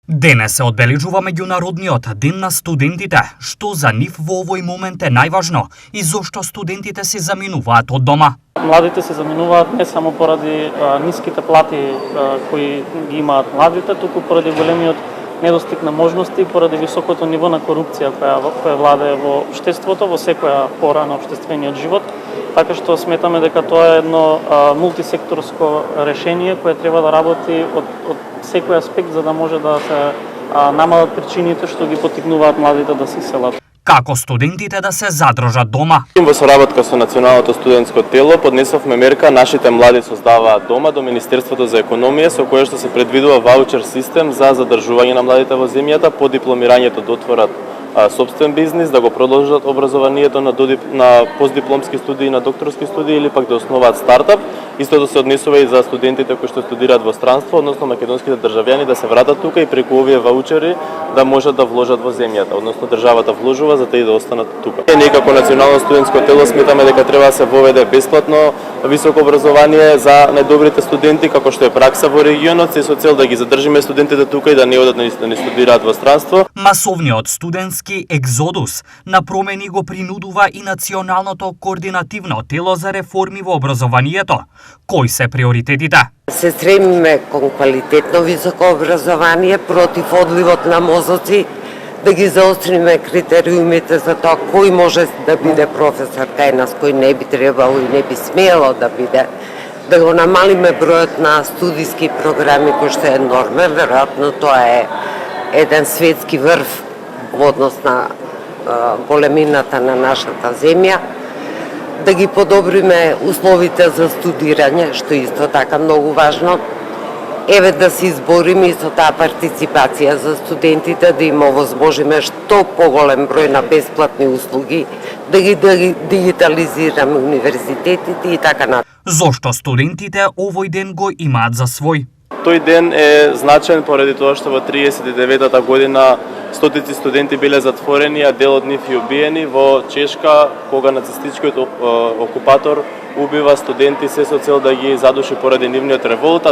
Денес се одбележува меѓународниот ден на студентите. Што за нив во овој момент е најважно и зошто студентите се заминуваат од дома? Младите се заминуваат не само поради ниските плати кои ги имаат младите, туку поради големиот недостиг на можности, поради високото ниво на корупција која владее во општеството, во секоја пора на општествениот живот. Така што сметаме дека тоа е едно мултисекторско решение кое треба да работи од секој аспект за да може да се намалат причините што ги поттикнуваат младите да се иселат. Како студентите да се задржат дома? Во соработка со Националното студентско тело поднесовме мерка нашите млади создаваат дома до Министерството за економија со кое што се предвидува ваучер систем за задржување на младите во земјата по дипломирањето да отворат собствен бизнис, да го продолжат образованието на постдипломски студии, на докторски студии или пак да основаат стартап. Истото се однесува и за студентите кои што студираат во странство, односно македонските државјани да се вратат тука и преку овие ваучери да можат да вложат во земјата, односно државата вложува за да и да останат тука. Ние како Национално студентско тело сметаме дека треба да се воведе бесплатно високо образование за најдобрите студенти, како што е пракса во регионот, се со цел да ги задржиме студентите тука и да не одат да не студираат во странство. Масовниот студентски екзодус на промени го принудува и Националното координативно тело за реформи во образованието. Кои се приоритетите? Се стремиме кон квалитетно високо образование против одливот на мозоци, да ги заостриме критериумите за тоа кој може да биде професор кај нас, кој не би требало и не би смело да биде, да го намалиме бројот на студиски програми кој што е нормен, веројатно тоа е еден светски врв во однос на големината на нашата земја, да ги подобриме условите за студирање, што исто така многу важно. Еве да се избориме и со таа партиципација за студентите, да им овозможиме што поголем број на бесплатни услуги, да ги дигитализираме универзитетите и така натаму. Зошто студентите овој ден го имаат за свој? Тој ден е значен поради тоа што во 39-та година стотици студенти биле затворени, а дел од нив и убиени во Чешка, кога нацистичкиот окупатор убива студенти се со цел да ги задуши поради нивниот револт, а